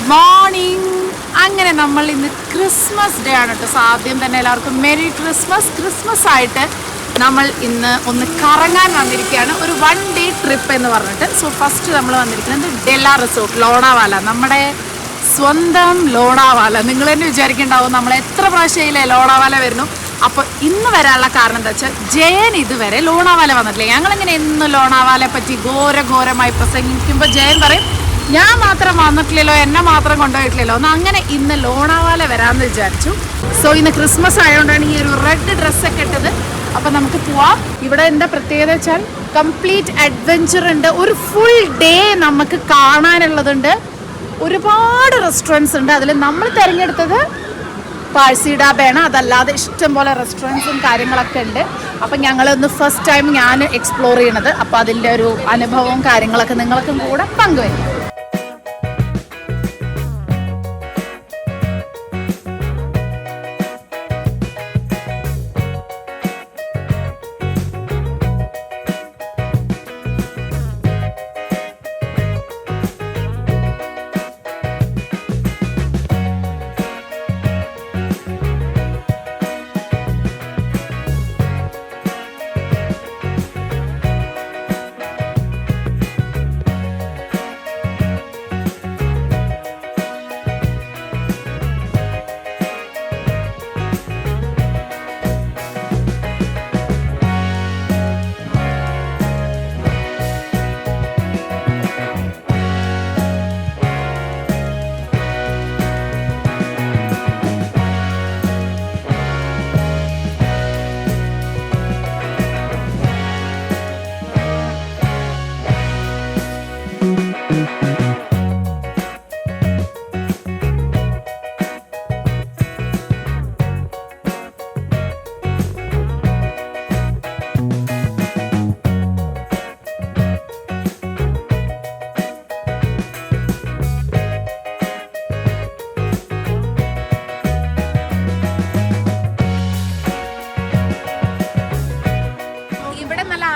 Morning. അങ്ങനെ നമ്മൾ ഇന്ന് ക്രിസ്മസ് ഡേ ആണ് കേട്ടോ. ആദ്യം തന്നെ എല്ലാവർക്കും മെരി ക്രിസ്മസ്. ക്രിസ്മസ് ആയിട്ട് നമ്മൾ ഇന്ന് ഒന്ന് കറങ്ങാൻ വന്നിരിക്കുകയാണ്, ഒരു 1 day ട്രിപ്പ് എന്ന് പറഞ്ഞിട്ട്. സോ ഫസ്റ്റ് നമ്മൾ വന്നിരിക്കുന്നത് ഡെല്ല റിസോർട്ട്, ലോണാവാല, നമ്മുടെ സ്വന്തം ലോണാവാല. നിങ്ങൾ തന്നെ വിചാരിക്കുന്നുണ്ടാവും നമ്മൾ എത്ര പ്രാവശ്യമില്ലേ ലോണാവാല വരുന്നു. അപ്പോൾ ഇന്ന് വരാനുള്ള കാരണം എന്താ വെച്ചാൽ ജയൻ ഇതുവരെ ലോണാവാല വന്നിട്ടില്ല. ഞങ്ങളിങ്ങനെ എന്ന് ലോണാവാലയെ പറ്റി ഘോരമായി പ്രസംഗിക്കുമ്പോൾ ജയൻ പറയും ഞാൻ മാത്രം വന്നിട്ടില്ലല്ലോ, എന്നെ മാത്രം കൊണ്ടുപോയിട്ടില്ലല്ലോ എന്ന്. അങ്ങനെ ഇന്ന് ലോണാവാല വരാമെന്ന് വിചാരിച്ചു. സോ ഇന്ന് ക്രിസ്മസ് ആയതുകൊണ്ടാണ് ഈ ഒരു റെഡ് ഡ്രസ്സൊക്കെ ഇട്ടത്. അപ്പം നമുക്ക് പോവാം. ഇവിടെ എന്താ പ്രത്യേകത വെച്ചാൽ കംപ്ലീറ്റ് അഡ്വെഞ്ചർ ഉണ്ട്. ഒരു ഫുൾ ഡേ നമുക്ക് കാണാനുള്ളതുണ്ട്. ഒരുപാട് റെസ്റ്റോറൻറ്റ്സ് ഉണ്ട്. അതിൽ നമ്മൾ തിരഞ്ഞെടുത്തത് പാഴ്സി ഡാബയാണ്. അതല്ലാതെ ഇഷ്ടംപോലെ റെസ്റ്റോറൻറ്റ്സും കാര്യങ്ങളൊക്കെ ഉണ്ട്. അപ്പം ഞങ്ങളൊന്ന് ഫസ്റ്റ് ടൈം ഞാൻ എക്സ്പ്ലോർ ചെയ്യണത്. അപ്പോൾ അതിൻ്റെ ഒരു അനുഭവവും കാര്യങ്ങളൊക്കെ നിങ്ങൾക്കും കൂടെ പങ്കുവയ്ക്കും.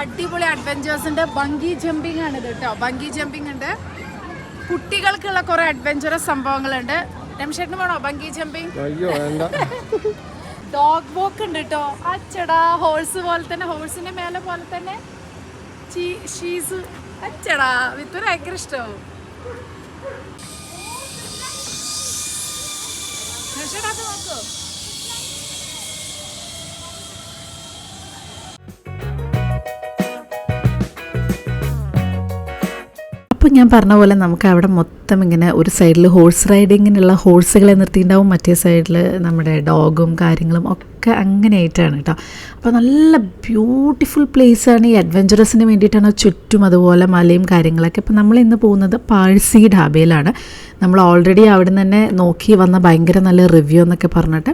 അടിപൊളി അഡ്വഞ്ചേഴ്സ് ഉണ്ട്. ബങ്കി ജമ്പിങ് ആണ് ഇത് കേട്ടോ. ബങ്കി ജമ്പിങ് ഉണ്ട്. കുട്ടികൾക്കുള്ള കുറെ അഡ്വഞ്ചറസ് സംഭവങ്ങളുണ്ട്. രമേശേട്ടന് വേണോ ബങ്കി ജമ്പിങ്? ഡോഗ് വോക്ക് ഉണ്ട് കേട്ടോ. അച്ചടാ, ഹോഴ്സ് പോലെ തന്നെ, ഹോഴ്സിന്റെ മേലെ പോലെ തന്നെ ഷീസ്. അച്ചടാ, വിത്ത് ഭയങ്കര ഇഷ്ടമാവും. രമേശേട്ടാ അത് നോക്കൂ. അപ്പോൾ ഞാൻ പറഞ്ഞ പോലെ നമുക്ക് അവിടെ മൊത്തം ഇങ്ങനെ ഒരു സൈഡിൽ ഹോഴ്സ് റൈഡിങ്ങിനുള്ള ഹോഴ്സുകളെ നിർത്തിയിട്ടുണ്ടാവും, മറ്റേ സൈഡിൽ നമ്മുടെ ഡോഗും കാര്യങ്ങളും ഒക്കെ അങ്ങനെയായിട്ടാണ് കേട്ടോ. അപ്പോൾ നല്ല ബ്യൂട്ടിഫുൾ പ്ലേസാണ്. ഈ അഡ്വഞ്ചറസിന് വേണ്ടിയിട്ടാണ് ചുറ്റും അതുപോലെ മലയും കാര്യങ്ങളൊക്കെ. അപ്പോൾ നമ്മൾ ഇന്ന് പോകുന്നത് പാഴ്സി ഢാബയിലാണ്. നമ്മൾ ഓൾറെഡി അവിടെ നിന്ന് തന്നെ നോക്കി വന്ന ഭയങ്കര നല്ല റിവ്യൂ എന്നൊക്കെ പറഞ്ഞിട്ട്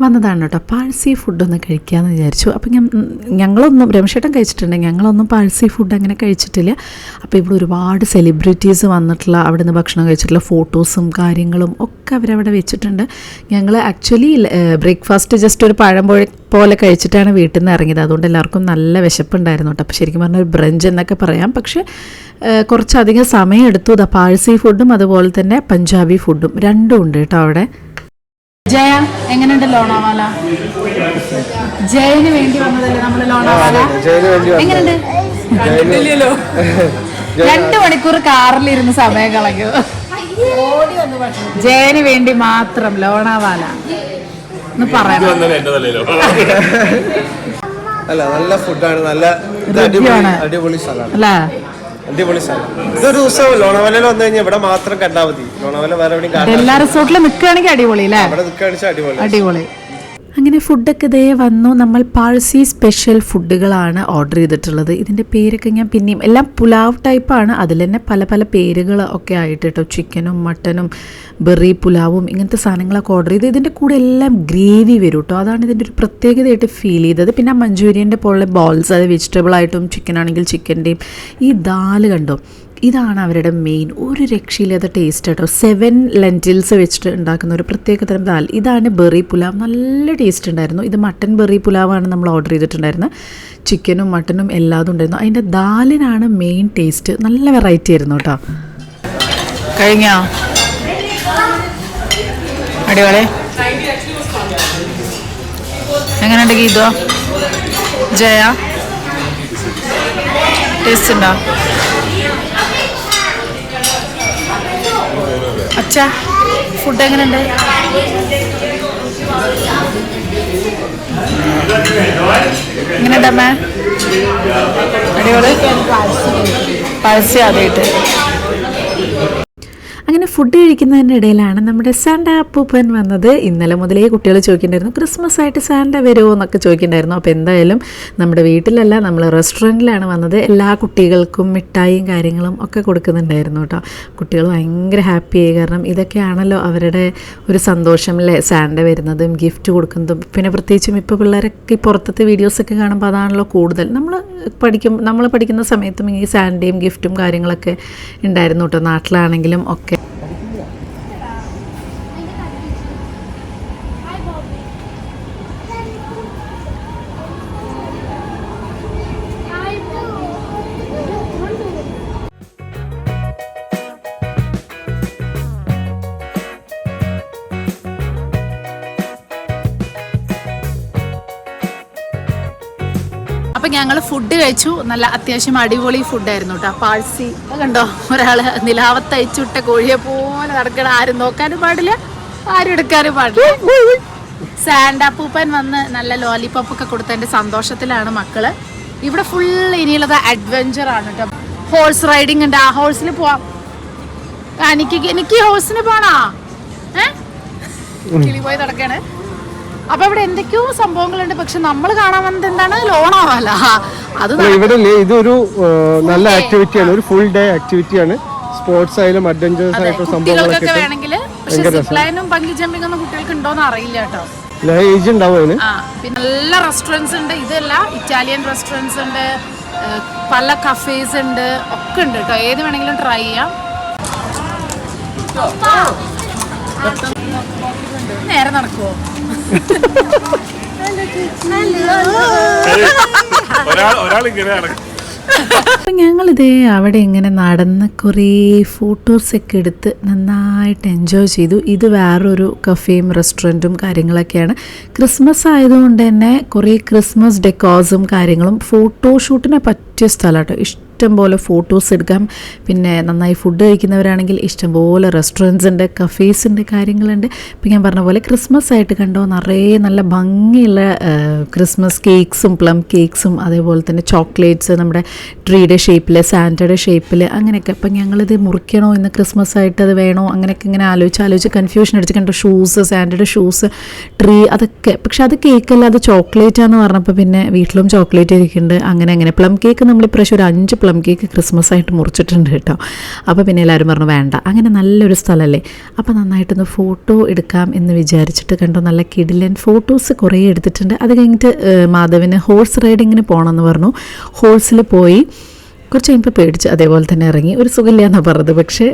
വന്നതാണ് കേട്ടോ. പാഴ്സി ഫുഡൊന്ന് കഴിക്കാമെന്ന് വിചാരിച്ചു. അപ്പം ഞങ്ങളൊന്നും രമേശേട്ടൻ കഴിച്ചിട്ടുണ്ട്, ഞങ്ങളൊന്നും പാഴ്സി ഫുഡ് അങ്ങനെ കഴിച്ചിട്ടില്ല. അപ്പോൾ ഇവിടെ ഒരുപാട് സെലിബ്രിറ്റീസ് വന്നിട്ടുള്ള അവിടെ നിന്ന് ഭക്ഷണം കഴിച്ചിട്ടുള്ള ഫോട്ടോസും കാര്യങ്ങളും ഒക്കെ അവരവിടെ വെച്ചിട്ടുണ്ട്. ഞങ്ങൾ ആക്ച്വലി ബ്രേക്ക്ഫാസ്റ്റ് ജസ്റ്റ് ഒരു പഴം പോലെ കഴിച്ചിട്ടാണ് വീട്ടിൽ നിന്ന് ഇറങ്ങിയത്. അതുകൊണ്ട് എല്ലാവർക്കും നല്ല വിശപ്പുണ്ടായിരുന്നു കേട്ടോ. അപ്പോൾ ശരിക്കും പറഞ്ഞാൽ ഒരു ബ്രഞ്ച് എന്നൊക്കെ പറയാം. പക്ഷേ കുറച്ചധികം സമയം എടുത്തു. പാഴ്സി ഫുഡും അതുപോലെ തന്നെ പഞ്ചാബി ഫുഡും രണ്ടും ഉണ്ട് കേട്ടോ അവിടെ. ജയ, എങ്ങനെയുണ്ട് ലോണാവാല? ജയന് വേണ്ടി വന്നതല്ലേ നമ്മള് ലോണാവാല? എങ്ങനെയുണ്ട്? 2 മണിക്കൂർ കാറിലിരുന്ന് സമയം കളഞ്ഞു. ജയന് വേണ്ടി മാത്രം ലോണാവാല എന്ന് പറയണം. അല്ല, നല്ല ഫുഡാണ്, നല്ല അടിപൊളി സ്ഥലമാണ് അല്ലേ? അടിപൊളി സ്ഥലം. ഇതൊരു ദിവസം ലോണാവാലയിൽ വന്നു കഴിഞ്ഞാൽ ഇവിടെ മാത്രം കണ്ടാൽ മതി. ലോണാവാല വേറെ എവിടെയും എല്ലാ റിസോർട്ടിലും നിൽക്കുകയാണെങ്കിൽ അടിപൊളി അല്ലേ? അവിടെ നിൽക്കുകയാണെങ്കിൽ അടിപൊളി. അങ്ങനെ ഫുഡൊക്കെ ഇതേ വന്നു. നമ്മൾ പാഴ്സി സ്പെഷ്യൽ ഫുഡുകളാണ് ഓർഡർ ചെയ്തിട്ടുള്ളത്. ഇതിൻ്റെ പേരൊക്കെ ഞാൻ പിന്നെയും എല്ലാം പുലാവ് ടൈപ്പാണ്. അതിൽ തന്നെ പല പല പേരുകൾ ഒക്കെ ആയിട്ട് കേട്ടോ. ചിക്കനും മട്ടനും ബെറി പുലാവും ഇങ്ങനത്തെ സാധനങ്ങളൊക്കെ ഓർഡർ ചെയ്ത് ഇതിൻ്റെ കൂടെ എല്ലാം ഗ്രേവി വരും കേട്ടോ. അതാണ് ഇതിൻ്റെ ഒരു പ്രത്യേകതയായിട്ട് ഫീൽ ചെയ്തത്. പിന്നെ മഞ്ചൂരിയൻ്റെ പോലെ ബോൾസ്, അത് വെജിറ്റബിളായിട്ടും ചിക്കൻ ആണെങ്കിൽ ചിക്കൻ്റെയും. ഈ ദാല് കണ്ടോ, ഇതാണ് അവരുടെ മെയിൻ. ഒരു രക്ഷയില്ലാത്ത ടേസ്റ്റ് കേട്ടോ. 7 ലെൻറ്റിൽസ് വെച്ചിട്ട് ഉണ്ടാക്കുന്ന ഒരു പ്രത്യേക തരം ദാൽ. ഇതാണ് ബെറി പുലാവ്. നല്ല ടേസ്റ്റ് ഉണ്ടായിരുന്നു. ഇത് മട്ടൻ ബെറി പുലാവാണ് നമ്മൾ ഓർഡർ ചെയ്തിട്ടുണ്ടായിരുന്നത്. ചിക്കനും മട്ടനും എല്ലാതും ഉണ്ടായിരുന്നു. അതിൻ്റെ ദാലിനാണ് മെയിൻ ടേസ്റ്റ്. നല്ല വെറൈറ്റി ആയിരുന്നു കേട്ടോ. കഴിഞ്ഞോ? അടിപൊളി. എങ്ങനെയുണ്ട് ഗീതോ ജയ? ടേസ്റ്റ് ഉണ്ടോ? അച്ഛാ ഫുഡ് എങ്ങനെയുണ്ട്? എങ്ങനെയുണ്ടമ്മേ? അടിപൊളി. പഴസ്യ ആദ്യമായിട്ട്. അങ്ങനെ ഫുഡ് കഴിക്കുന്നതിൻ്റെ ഇടയിലാണ് നമ്മുടെ സാന്റ അപ്പൂപ്പൻ വന്നത്. ഇന്നലെ മുതലേ കുട്ടികൾ ചോദിക്കുന്നുണ്ടായിരുന്നു ക്രിസ്മസ് ആയിട്ട് സാന്റ വരുമോ എന്നൊക്കെ ചോദിക്കുന്നുണ്ടായിരുന്നു. അപ്പോൾ എന്തായാലും നമ്മുടെ വീട്ടിലല്ല, നമ്മൾ റെസ്റ്റോറൻറ്റിലാണ് വന്നത്. എല്ലാ കുട്ടികൾക്കും മിഠായിയും കാര്യങ്ങളും ഒക്കെ കൊടുക്കുന്നുണ്ടായിരുന്നു കേട്ടോ. കുട്ടികൾ ഭയങ്കര ഹാപ്പിയായി. കാരണം ഇതൊക്കെയാണല്ലോ അവരുടെ ഒരു സന്തോഷം അല്ലേ, സാന്റ വരുന്നതും ഗിഫ്റ്റ് കൊടുക്കുന്നതും. പിന്നെ പ്രത്യേകിച്ചും ഇപ്പോൾ പിള്ളേരൊക്കെ ഈ പുറത്തത്തെ വീഡിയോസൊക്കെ കാണുമ്പോൾ അതാണല്ലോ കൂടുതൽ. നമ്മൾ പഠിക്കുന്ന സമയത്തും ഈ സാന്റയും ഗിഫ്റ്റും കാര്യങ്ങളൊക്കെ ഉണ്ടായിരുന്നു കേട്ടോ, നാട്ടിലാണെങ്കിലും ഒക്കെ. അപ്പം ഞങ്ങൾ ഫുഡ് കഴിച്ചു. നല്ല അത്യാവശ്യം അടിപൊളി ഫുഡായിരുന്നു കേട്ടോ. പാഴ്സി കണ്ടോ, ഒരാൾ നിലാവത്ത് അയച്ചുവിട്ട കോഴിയെ പോലെ നടക്കണം. ആരും നോക്കാനും പാടില്ല, ആരും എടുക്കാനും പാടില്ല. സാന്റ അപ്പൂപ്പൻ വന്ന് നല്ല ലോലിപോപ്പ് ഒക്കെ കൊടുത്തതിൻ്റെ സന്തോഷത്തിലാണ് മക്കള്. ഇവിടെ ഫുൾ ഇനിയുള്ളത് അഡ്വഞ്ചർ ആണ് കേട്ടോ. ഹോഴ്സ് റൈഡിങ് ഉണ്ട്. ആ ഹോഴ്സിൽ പോവാം. എനിക്ക് ഹോഴ്സിന് പോണോ? കിളി പോയി നടക്കാണ്. അപ്പൊ ഇവിടെ എന്തൊക്കെയോ സംഭവങ്ങളുണ്ട്. പക്ഷെ നമ്മൾ കാണാൻ വന്നത് എന്താണ്? ലോണാവാല. അത് ഇവിടെ ഇതൊരു നല്ല ആക്ടിവിറ്റിയാണ്, ഒരു ഫുൾ ഡേ ആക്ടിവിറ്റിയാണ്. സ്പോർട്സ് ആയാലും അഡ്വഞ്ചേഴ്സ് ആയിട്ടുള്ള സംഭവങ്ങളൊക്കെ വേണമെങ്കിൽ. പക്ഷെ സിപ്ലൈനും ബങ്കി ജമ്പിംഗ് ഒന്നും കുട്ടികൾക്ക് ഉണ്ടോന്ന് അറിയില്ല കേട്ടോ. ഏജ് ഉണ്ടാവും. പിന്നെ നല്ല റെസ്റ്റോറൻറ്റ്സ് ഉണ്ട്. ഇതല്ല, ഇറ്റാലിയൻ റെസ്റ്റോറൻറ്റ്സ് ഉണ്ട്, പല കഫേസ് ഉണ്ട്, ഒക്കെ ഉണ്ട് കേട്ടോ. ഏത് വേണമെങ്കിലും ട്രൈ ചെയ്യാം. നേരെ നടക്കുവോ? അപ്പം ഞങ്ങളിതേ അവിടെ ഇങ്ങനെ നടന്ന് കുറേ ഫോട്ടോസൊക്കെ എടുത്ത് നന്നായിട്ട് എൻജോയ് ചെയ്തു. ഇത് വേറൊരു കഫേയും റെസ്റ്റോറൻറ്റും കാര്യങ്ങളൊക്കെയാണ്. ക്രിസ്മസ് ആയതുകൊണ്ട് തന്നെ കുറേ ക്രിസ്മസ് ഡെക്കോസും കാര്യങ്ങളും ഫോട്ടോഷൂട്ടിനെ പറ്റിയ സ്ഥലം കേട്ടോ. ഇഷ്ടംപോലെ ഫോട്ടോസ് എടുക്കാം. പിന്നെ നന്നായി ഫുഡ് കഴിക്കുന്നവരാണെങ്കിൽ ഇഷ്ടംപോലെ റെസ്റ്റോറൻറ്റ്സ് ഉണ്ട്, കഫേസ് ഉണ്ട്, കാര്യങ്ങളുണ്ട്. ഇപ്പം ഞാൻ പറഞ്ഞ പോലെ ക്രിസ്മസ് ആയിട്ട് കണ്ടോ നിറയെ നല്ല ഭംഗിയുള്ള ക്രിസ്മസ് കേക്ക്സും പ്ലം കേക്ക്സും അതേപോലെ തന്നെ ചോക്ലേറ്റ്സ് നമ്മുടെ ട്രീയുടെ ഷേപ്പിൽ, സാന്റയുടെ ഷേപ്പിൽ, അങ്ങനെയൊക്കെ. അപ്പം ഞങ്ങളിത് മുറിക്കണോ ഇന്ന് ക്രിസ്മസ് ആയിട്ട്, അത് വേണോ, അങ്ങനെയൊക്കെ ഇങ്ങനെ ആലോചിച്ച് കൺഫ്യൂഷൻ അടിച്ച് കണ്ടോ. ഷൂസ്, സാന്റയുടെ ഷൂസ്, ട്രീ, അതൊക്കെ. പക്ഷെ അത് കേക്കല്ല, അത് ചോക്ലേറ്റാന്ന് പറഞ്ഞപ്പോൾ പിന്നെ വീട്ടിലും ചോക്ലേറ്റ് ഇരിക്കുന്നുണ്ട്. അങ്ങനെ പ്ലം കേക്ക് നമ്മൾ ഇപ്രാവശ്യം ഒരു 5 പ്ലം കേക്ക് ക്രിസ്മസ് ആയിട്ട് മുറിച്ചിട്ടുണ്ട് കേട്ടോ. അപ്പോൾ പിന്നെ എല്ലാവരും പറഞ്ഞു വേണ്ട, അങ്ങനെ നല്ലൊരു സ്ഥലമല്ലേ, അപ്പോൾ നന്നായിട്ടൊന്ന് ഫോട്ടോ എടുക്കാം എന്ന് വിചാരിച്ചിട്ട് കണ്ടോ നല്ല കിടിലൻ ഫോട്ടോസ് കുറേ എടുത്തിട്ടുണ്ട്. അത് കഴിഞ്ഞിട്ട് മാധവിന് ഹോഴ്സ് റൈഡിങ്ങിന് പോകണമെന്ന് പറഞ്ഞു. ഹോഴ്സിൽ പോയി കുറച്ച് കഴിയുമ്പോൾ പേടിച്ച് അതേപോലെ തന്നെ ഇറങ്ങി. ഒരു സുഖമില്ല എന്നാണ് പറഞ്ഞത്. പക്ഷേ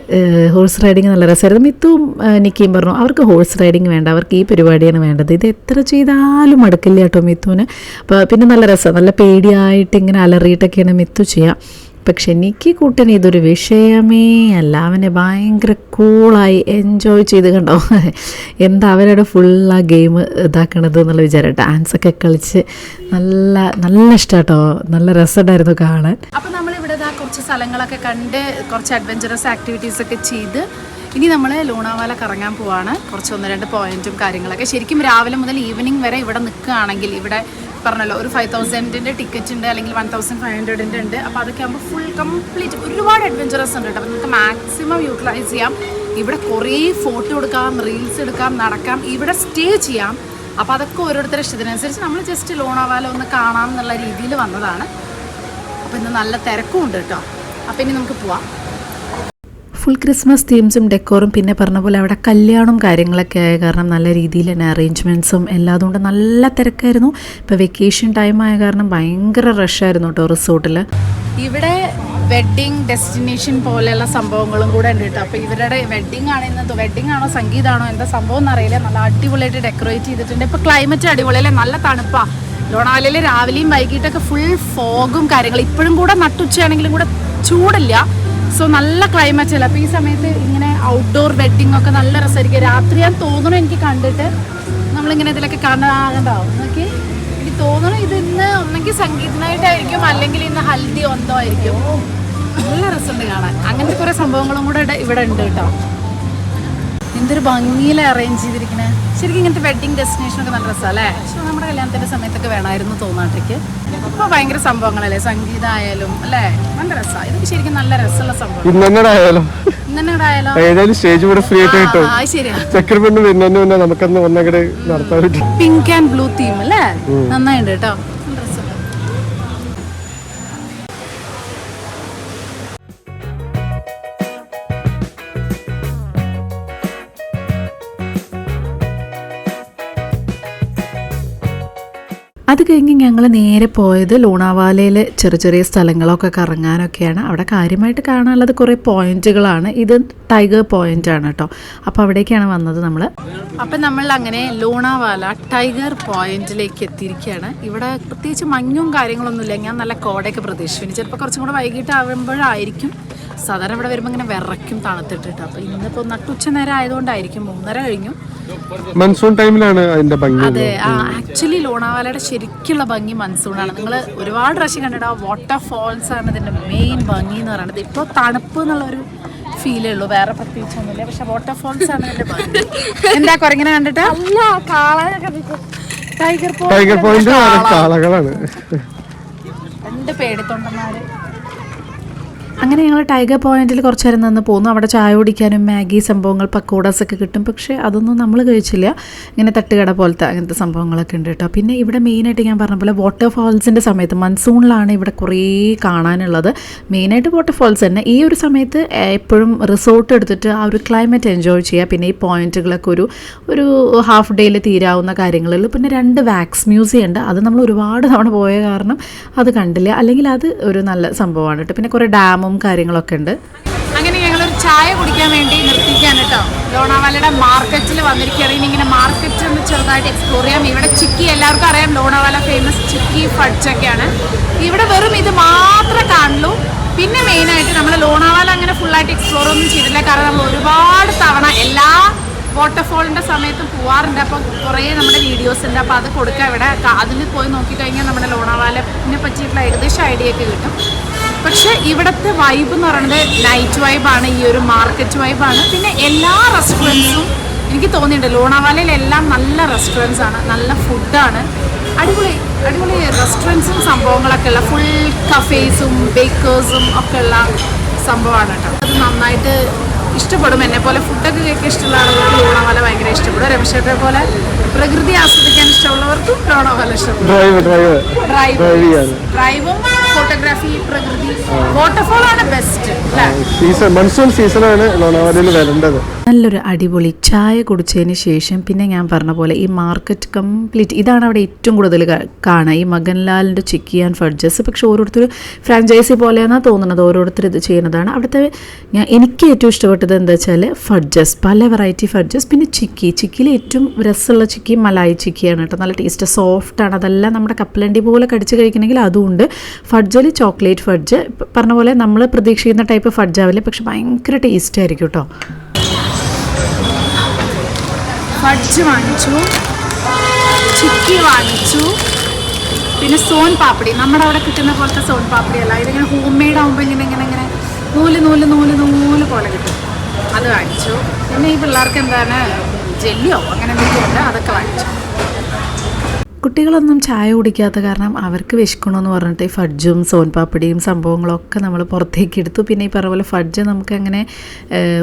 ഹോഴ്സ് റൈഡിങ് നല്ല രസമായിരുന്നു. മിത്തും നിക്കിയും പറഞ്ഞു അവർക്ക് ഹോഴ്സ് റൈഡിങ് വേണ്ട, അവർക്ക് ഈ പരിപാടിയാണ് വേണ്ടത്. ഇത് എത്ര ചെയ്താലും മടുക്കില്ല കേട്ടോ മിത്തുവിന്. അപ്പോൾ പിന്നെ നല്ല രസമാണ്, നല്ല പേടിയായിട്ട് ഇങ്ങനെ അലറിയിട്ടൊക്കെയാണ് മിത്തു ചെയ്യുക. പക്ഷെ നിക്കി കൂട്ടന് ഇതൊരു വിഷയമേ അല്ല. അവനെ ഭയങ്കര കൂളായി എൻജോയ് ചെയ്ത് കണ്ടോ. എന്താ അവരുടെ ഫുള്ളാ ഗെയിം ഇതാക്കണത് എന്നുള്ള വിചാരം. ഡാൻസൊക്കെ കളിച്ച് നല്ല ഇഷ്ടം കേട്ടോ. നല്ല രസമുണ്ടായിരുന്നു കാണാൻ. അപ്പം നമ്മളിവിടെ കുറച്ച് സ്ഥലങ്ങളൊക്കെ കണ്ട് കുറച്ച് അഡ്വഞ്ചറസ് ആക്ടിവിറ്റീസ് ഒക്കെ ചെയ്ത് ഇനി നമ്മൾ ലോണാവാല കറങ്ങാൻ പോവാണ്. കുറച്ച് 1-2 പോയിന്റും കാര്യങ്ങളൊക്കെ. ശരിക്കും രാവിലെ മുതൽ ഈവനിങ് വരെ ഇവിടെ നിൽക്കുകയാണെങ്കിൽ ഇവിടെ പറഞ്ഞല്ലോ ഒരു 5,000-ൻ്റെ ടിക്കറ്റ് ഉണ്ട്, അല്ലെങ്കിൽ 1,500-ൻ്റെ ഉണ്ട്. അപ്പോൾ അതൊക്കെ ആകുമ്പോൾ ഫുൾ കംപ്ലീറ്റ് ഒരുപാട് അഡ്വഞ്ചറസ് ഉണ്ട് കേട്ടോ. അപ്പോൾ നമുക്ക് മാക്സിമം യൂട്ടിലൈസ് ചെയ്യാം. ഇവിടെ കുറേ ഫോട്ടോ എടുക്കാം, റീൽസ് എടുക്കാം, നടക്കാം, ഇവിടെ സ്റ്റേ ചെയ്യാം. അപ്പോൾ അതൊക്കെ ഓരോരുത്തരുടെ ഇഷ്ടത്തിനനുസരിച്ച് നമ്മൾ ജസ്റ്റ് ലോണാവാല ഒന്ന് കാണാം എന്നുള്ള രീതിയിൽ വന്നതാണ്. അപ്പോൾ ഇന്ന് നല്ല തിരക്കും ഉണ്ട് കേട്ടോ. അപ്പോൾ ഇനി നമുക്ക് പോവാം. ഫുൾ ക്രിസ്മസ് തീംസും ഡെക്കോറും പിന്നെ പറഞ്ഞ പോലെ അവിടെ കല്യാണവും കാര്യങ്ങളൊക്കെ ആയ കാരണം നല്ല രീതിയിൽ തന്നെ അറേഞ്ച്മെൻറ്റ്സും എല്ലാം അതുകൊണ്ട് നല്ല തിരക്കായിരുന്നു. ഇപ്പോൾ വെക്കേഷൻ ടൈം ആയ കാരണം ഭയങ്കര റഷായിരുന്നു കേട്ടോ റിസോർട്ടിൽ. ഇവിടെ വെഡ്ഡിങ് ഡെസ്റ്റിനേഷൻ പോലെയുള്ള സംഭവങ്ങളും കൂടെ ഉണ്ട് കേട്ടോ. അപ്പോൾ ഇവരുടെ വെഡ്ഡിങ് ആണോ സംഗീതമാണോ എന്താ സംഭവം എന്നറിയില്ല. നല്ല അടിപൊളിയായിട്ട് ഡെക്കറേറ്റ് ചെയ്തിട്ടുണ്ട്. ഇപ്പോൾ ക്ലൈമറ്റ് അടിപൊളിയല്ലേ, നല്ല തണുപ്പാണ്. ലോണാവാലയിൽ രാവിലെയും വൈകിട്ടൊക്കെ ഫുൾ ഫോഗും കാര്യങ്ങളും. ഇപ്പോഴും കൂടെ നട്ടുച്ചയാണെങ്കിലും കൂടെ ചൂടില്ല. സോ നല്ല ക്ലൈമറ്റ് അല്ല. അപ്പോൾ ഈ സമയത്ത് ഇങ്ങനെ ഔട്ട്ഡോർ വെഡിങ് ഒക്കെ നല്ല രസമായിരിക്കും. രാത്രിയാന്ന് തോന്നണം എനിക്ക് കണ്ടിട്ട്. നമ്മളിങ്ങനെ ഇതിലൊക്കെ കാണാറുണ്ടാവും. നോക്കി എനിക്ക് തോന്നണം ഇത് ഇന്ന് ഒന്നെങ്കിൽ സംഗീതനായിട്ടായിരിക്കും, അല്ലെങ്കിൽ ഇന്ന് ഹൽദി ഒന്തോ ആയിരിക്കും. നല്ല രസമുണ്ട് കാണാൻ. അങ്ങനത്തെ കുറേ സംഭവങ്ങളും കൂടെ ഇവിടെ ഉണ്ട് കേട്ടോ. എന്തൊരു ഭംഗിയിൽ അറേഞ്ച് ചെയ്തിരിക്കണേ. ശരിക്കും ഇങ്ങനത്തെ വെഡിങ് ഡെസ്റ്റിനേഷനൊക്കെ നല്ല രസമാണ് അല്ലേ? പക്ഷെ നമ്മുടെ കല്യാണത്തിൻ്റെ സമയത്തൊക്കെ വേണമായിരുന്നു തോന്നാട്ടേക്ക്. ഇപ്പോൾ ഭയങ്കര സംഭവങ്ങളല്ലേ, സംഗീതമായാലും അല്ലേ, നല്ല രസമാണ്. ഇതൊക്കെ ശരിക്കും നല്ല രസമുള്ള സംഭവം. ഏതായാലും സ്റ്റേജ് ഇവിടെ ഫ്രീ ആയിട്ട് കിട്ടും. ശരിയാ, ചക്കര പെണ്ണ് വരുന്നതിന് മുന്നേ നമുക്കൊന്ന് ഒന്നങ്ങട് നടത്താൻ പറ്റും. പിങ്ക് ആൻഡ് ബ്ലൂ തീം അല്ലേ, നന്നായിട്ടുണ്ട് കേട്ടോ. അത് കഴിഞ്ഞ് ഞങ്ങൾ നേരെ പോയത് ലോണാവാലയിൽ ചെറിയ ചെറിയ സ്ഥലങ്ങളൊക്കെ കറങ്ങാനൊക്കെയാണ്. അവിടെ കാര്യമായിട്ട് കാണാനുള്ളത് കുറേ പോയിന്റുകളാണ്. ഇത് ടൈഗർ പോയിന്റ് ആണ് കേട്ടോ. അപ്പോൾ അവിടേക്കാണ് വന്നത് നമ്മൾ. അപ്പം നമ്മൾ അങ്ങനെ ലോണാവാല ടൈഗർ പോയിന്റിലേക്ക് എത്തിയിരിക്കുകയാണ്. ഇവിടെ പ്രത്യേകിച്ച് മഞ്ഞും കാര്യങ്ങളൊന്നുമില്ല. ഞാൻ നല്ല കോടയൊക്കെ പ്രതീക്ഷിച്ചു. ചിലപ്പോൾ കുറച്ചും കൂടെ വൈകിട്ട് ആകുമ്പോഴായിരിക്കും. സാധാരണ ഇവിടെ വരുമ്പോൾ ഇങ്ങനെ വിറയ്ക്കും തണുത്തിട്ടിട്ട്. അപ്പോൾ ഇന്നിപ്പോൾ നട്ടുച്ച നേരം ആയതുകൊണ്ടായിരിക്കും. 3:30 കഴിഞ്ഞു. മൺസൂൺ ടൈമിലാണ് അതിന്റെ ഭംഗി. അതെ, ആക്ച്വലി ലോണാവാലയുടെ ശരിക്കുള്ള ഭംഗി മൺസൂണാണ്. നിങ്ങൾ ഒരുപാട് പ്രാവശ്യം കണ്ടിട്ട് വാട്ടർ ഫോൾസ് ആണ് ഇതിന്റെ മെയിൻ ഭംഗി എന്ന് പറയുന്നത്. ഇപ്പോൾ തണുപ്പ് എന്നുള്ളൊരു ഫീലേ ഉള്ളൂ, വേറെ പ്രത്യേകിച്ചൊന്നുമില്ല. പക്ഷെ വാട്ടർ ഫോൾസ് ആണ് ഇതിന്റെ ഭംഗി. എന്താ കുരങ്ങനെ കണ്ടിട്ട്? ടൈഗർ പോയിന്റ് കാളകളാണ്. 2 പേടിത്തൊണ്ടന്മാര്. അങ്ങനെ ഞങ്ങൾ ടൈഗർ പോയിന്റിൽ കുറച്ച് നേരം നിന്ന് പോന്നു. അവിടെ ചായ കുടിക്കാനും മാഗി സംഭവങ്ങൾ പക്കോടാസ് ഒക്കെ കിട്ടും. പക്ഷേ അതൊന്നും നമ്മൾ കഴിച്ചില്ല. ഇങ്ങനെ തട്ടുകട പോലത്തെ അങ്ങനത്തെ സംഭവങ്ങളൊക്കെ ഉണ്ട് കേട്ടോ. പിന്നെ ഇവിടെ മെയിനായിട്ട് ഞാൻ പറഞ്ഞ പോലെ വാട്ടർ ഫോൾസിൻ്റെ സമയത്ത് മൺസൂണിലാണ് ഇവിടെ കുറേ കാണാനുള്ളത്. മെയിനായിട്ട് വാട്ടർ ഫോൾസ് തന്നെ. ഈ ഒരു സമയത്ത് എപ്പോഴും റിസോർട്ട് എടുത്തിട്ട് ആ ഒരു ക്ലൈമറ്റ് എൻജോയ് ചെയ്യുക. പിന്നെ ഈ പോയിന്റുകളൊക്കെ ഒരു ഹാഫ് ഡേയിൽ തീരാവുന്ന കാര്യങ്ങളുള്ളൂ. പിന്നെ 2 വാക്സ് മ്യൂസിയം ഉണ്ട്. അത് നമ്മൾ ഒരുപാട് തവണ പോയ കാരണം അത് കണ്ടില്ല. അല്ലെങ്കിൽ അത് ഒരു നല്ല സംഭവമാണ് കേട്ടോ. പിന്നെ കുറേ ഡാമും കാര്യങ്ങളൊക്കെ ഉണ്ട്. അങ്ങനെ ഞങ്ങളൊരു ചായ കുടിക്കാൻ വേണ്ടി നിർത്തിക്കാൻ കേട്ടോ. ലോണാവാലയുടെ മാർക്കറ്റിൽ വന്നിരിക്കുകയാണെങ്കിൽ ഇങ്ങനെ മാർക്കറ്റ് ഒന്ന് ചെറുതായിട്ട് എക്സ്പ്ലോർ ചെയ്യാം. ഇവിടെ ചിക്കി എല്ലാവർക്കും അറിയാം, ലോണാവാല ഫേമസ് ചിക്കി ഫഡ്ജൊക്കെയാണ്. ഇവിടെ വെറും ഇത് മാത്രമേ കാണുള്ളൂ. പിന്നെ മെയിനായിട്ട് നമ്മൾ ലോണാവാല അങ്ങനെ ഫുള്ളായിട്ട് എക്സ്പ്ലോർ ഒന്നും ചെയ്തില്ല. കാരണം നമ്മൾ ഒരുപാട് തവണ എല്ലാ വാട്ടർഫോളിൻ്റെ സമയത്ത് പോവാറുണ്ട്. അപ്പോൾ കുറേ നമ്മുടെ വീഡിയോസ് ഉണ്ട്. അപ്പോൾ അത് കൊടുക്കുക. ഇവിടെ അതിൽ പോയി നോക്കിക്കഴിഞ്ഞാൽ നമ്മുടെ ലോണാവാലനെ പറ്റിയിട്ടുള്ള ഏകദേശം ഐഡിയ ഒക്കെ കിട്ടും. പക്ഷേ ഇവിടുത്തെ വൈബ് എന്ന് പറയുന്നത് നൈറ്റ് വൈബാണ്, ഈ ഒരു മാർക്കറ്റ് വൈബാണ്. പിന്നെ എല്ലാ റെസ്റ്റോറൻറ്റ്സും എനിക്ക് തോന്നിയിട്ടുണ്ട് ലോണാവാലയിലെല്ലാം നല്ല റെസ്റ്റോറൻറ്റ്സ് ആണ്, നല്ല ഫുഡാണ്, അടിപൊളി അടിപൊളി റെസ്റ്റോറൻറ്റ്സും സംഭവങ്ങളൊക്കെ ഉള്ള ഫുൾ കഫേസും ബേക്കേഴ്സും ഒക്കെ ഉള്ള സംഭവമാണ് കേട്ടോ. അത് നന്നായിട്ട് ഇഷ്ടപ്പെടും. എന്നെ പോലെ ഫുഡൊക്കെ കേൾക്കാൻ ഇഷ്ടമുള്ള ആളുകൾക്ക് ലോണാവാല ഭയങ്കര ഇഷ്ടപ്പെടും. രമേശേട്ടനെ പോലെ പ്രകൃതി ആസ്വദിക്കാൻ ഇഷ്ടമുള്ളവർക്കും ലോണാവാല ഇഷ്ടപ്പെടും. ഡ്രൈവും ഫോട്ടോഗ്രാഫി, പ്രകൃതി, വാട്ടർഫോൾ ആണ് ബെസ്റ്റ്. മൺസൂൺ സീസണാണ് ലോണാവാലയിൽ വരേണ്ടത്. നല്ലൊരു അടിപൊളി ചായ കുടിച്ചതിന് ശേഷം പിന്നെ ഞാൻ പറഞ്ഞ പോലെ ഈ മാർക്കറ്റ് കംപ്ലീറ്റ് ഇതാണ് അവിടെ ഏറ്റവും കൂടുതൽ കാണുക. ഈ മകൻലാലിൻ്റെ ചിക്കി ആൻഡ് ഫഡ്ജസ്. പക്ഷെ ഓരോരുത്തർ ഫ്രാഞ്ചൈസി പോലെയാണെന്നാണ് തോന്നുന്നത്. ഓരോരുത്തർ ഇത് ചെയ്യുന്നതാണ്. അവിടുത്തെ എനിക്ക് ഏറ്റവും ഇഷ്ടപ്പെട്ടത് എന്താ വെച്ചാൽ ഫഡ്ജസ്, പല വെറൈറ്റി ഫഡ്ജസ്. പിന്നെ ചിക്കിയിൽ ഏറ്റവും രസമുള്ള ചിക്കി മലായി ചിക്കിയാണ് കേട്ടോ. നല്ല ടേസ്റ്റ്, സോഫ്റ്റാണ്. അതെല്ലാം നമ്മുടെ കപ്പലണ്ടി പോലെ കടിച്ച് കഴിക്കണമെങ്കിൽ അതുമുണ്ട്. ഫഡ്ജിൽ ചോക്ലേറ്റ് ഫഡ്ജ് പറഞ്ഞ പോലെ നമ്മൾ പ്രതീക്ഷിക്കുന്ന ടൈപ്പ് ഫഡ്ജ് ആവില്ല, പക്ഷെ ഭയങ്കര ടേസ്റ്റ് ആയിരിക്കും കേട്ടോ. ഫഡ്ജ് വാങ്ങിച്ചു, ചിക്കി വാങ്ങിച്ചു, പിന്നെ സോൻ പാപ്പടി. നമ്മുടെ അവിടെ കിട്ടുന്ന പോലത്തെ സോൻ പാപ്പടി അല്ല, ഇതിങ്ങനെ ഹോം മെയ്ഡ് ആകുമ്പോൾ ഇങ്ങനെ നൂല് പോലെ കിട്ടും. അത് വാങ്ങിച്ചു. പിന്നെ ഈ പിള്ളേർക്ക് എന്താണ് ജെല്ലിയോ അങ്ങനെ എന്തെങ്കിലും അതൊക്കെ വാങ്ങിച്ചു. കുട്ടികളൊന്നും ചായ കുടിക്കാത്ത കാരണം അവർക്ക് വിശക്കണമെന്ന് പറഞ്ഞിട്ട് ഈ ഫഡ്ജും സോൻപാപ്പടിയും സംഭവങ്ങളൊക്കെ നമ്മൾ പുറത്തേക്ക് എടുത്തു. പിന്നെ ഈ പറഞ്ഞ പോലെ ഫഡ്ജ് നമുക്കങ്ങനെ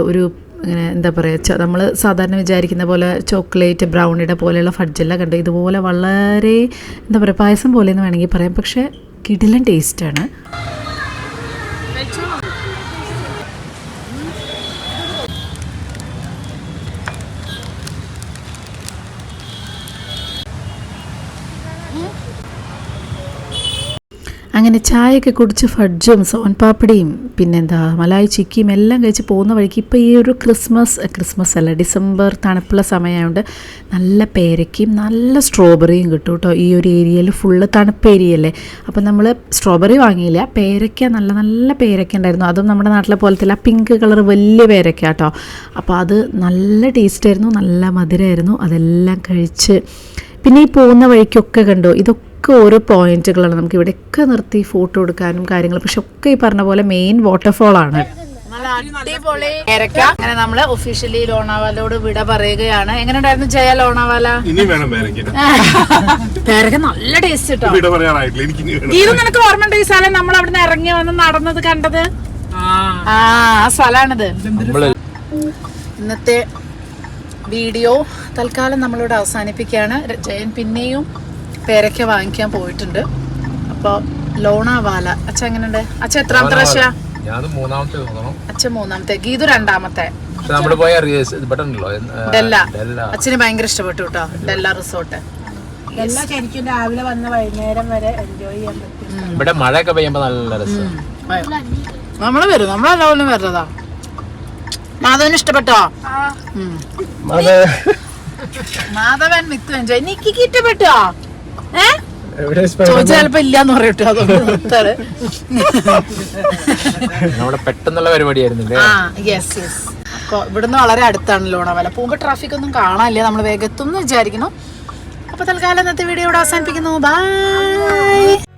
ഒരു ഇങ്ങനെ എന്താ പറയുക, നമ്മൾ സാധാരണ വിചാരിക്കുന്ന പോലെ ചോക്ലേറ്റ് ബ്രൗണിയുടെ പോലെയുള്ള ഫഡ്ജെല്ലാം കണ്ടു. ഇതുപോലെ വളരെ എന്താ പറയുക പായസം പോലെയെന്ന് വേണമെങ്കിൽ പറയാം. പക്ഷേ കിടിലൻ ടേസ്റ്റാണ്. അങ്ങനെ അങ്ങനെ ചായയൊക്കെ കുടിച്ച് ഫഡ്ജും സോൻപാപ്പടിയും പിന്നെന്താ മലായി ചിക്കിയും എല്ലാം കഴിച്ച് പോകുന്ന വഴിക്ക് ഇപ്പോൾ ഈ ഒരു ക്രിസ്മസ് അല്ല ഡിസംബർ തണുപ്പുള്ള സമയമായതുകൊണ്ട് നല്ല പേരയ്ക്കും നല്ല സ്ട്രോബെറിയും കിട്ടും കേട്ടോ. ഈ ഒരു ഏരിയയിൽ ഫുള്ള് തണുപ്പ് ഏരിയയല്ലേ. അപ്പോൾ നമ്മൾ സ്ട്രോബെറി വാങ്ങിയില്ല, പേരയ്ക്ക നല്ല നല്ല പേരയ്ക്ക ഉണ്ടായിരുന്നു. അതും നമ്മുടെ നാട്ടിലെ പോലത്തെ ആ പിങ്ക് കളർ വലിയ പേരയ്ക്ക കേട്ടോ. അപ്പോൾ അത് നല്ല ടേസ്റ്റായിരുന്നു, നല്ല മധുരമായിരുന്നു. അതെല്ലാം കഴിച്ച് പിന്നെ ഈ പോകുന്ന വഴിക്കൊക്കെ കണ്ടോ ഇതൊക്കെ ഓരോ പോയിന്റുകളാണ്. നമുക്ക് ഇവിടെയൊക്കെ നിർത്തി ഫോട്ടോ എടുക്കാനും കാര്യങ്ങൾ. പക്ഷെ ഒക്കെ ഈ പറഞ്ഞ പോലെ മെയിൻ വാട്ടർഫോളാണ്. അടിപൊളി പേരക്ക. അങ്ങനെ നമ്മള് ഒഫീഷ്യലി ലോണാവാലയോട് വിട പറയുകയാണ്. എങ്ങനെ ഉണ്ടായിരുന്നു ജയ ലോണാവാല? പേരക്ക നല്ല ടേസ്റ്റ് കേട്ടോ. ഇത് നിനക്ക് ഓർമ്മ ഈ സ്ഥലം നമ്മൾ അവിടെ നിന്ന് ഇറങ്ങി വന്ന് നടന്നത് കണ്ടത്? ആ സ്ഥലാണിത്. ഇന്നത്തെ വീഡിയോ തൽക്കാലം നമ്മളിവിടെ അവസാനിപ്പിക്കുകയാണ്. ജയൻ പിന്നെയും പേരയ്ക്ക വാങ്ങിക്കാൻ പോയിട്ടുണ്ട്. അപ്പോൾ ലോണാവാല അച്ഛ എങ്ങനെയുണ്ട്? അച്ഛ എത്രാമത്തെ പ്രാവശ്യം? അച്ഛൻ മൂന്നാമത്തെ, ഗീതു രണ്ടാമത്തെ. ഡെല്ല അച്ഛന് ഭയങ്കര ഇഷ്ടപ്പെട്ടു കേട്ടോ. ഡെല്ല റിസോർട്ട് ശരിക്കും രാവിലെ വന്ന് വൈകുന്നേരം വരെ എൻജോയ് ചെയ്യാൻ പറ്റും. ഇവിടെ മഴയൊക്കെ പെയ്യുമ്പോ നല്ല രസം. നമ്മള് വരും, നമ്മളെല്ലാവരും വരുന്നതാ. മാധവന് ഇഷ്ടപ്പെട്ടോ? മാധവൻ മിത്തു എൻജോയ്. നിക്കിക്ക് ഇഷ്ടപ്പെട്ടോ? ചോദിച്ചാൽ ചിലപ്പോ ഇല്ലാന്ന് പറയട്ടോ. അതുകൊണ്ട് നമ്മുടെ പെട്ടെന്നുള്ള പരിപാടിയായിരുന്നില്ലേ? അപ്പൊ ഇവിടുന്ന് വളരെ അടുത്താണ് ലോണാവാല. പോകുമ്പോ ട്രാഫിക് ഒന്നും കാണാനില്ല. നമ്മൾ വേഗത്തും വിചാരിക്കുന്നു. അപ്പൊ തൽക്കാലം ഇന്നത്തെ വീഡിയോ ഇവിടെ അവസാനിപ്പിക്കുന്നു. ബൈ.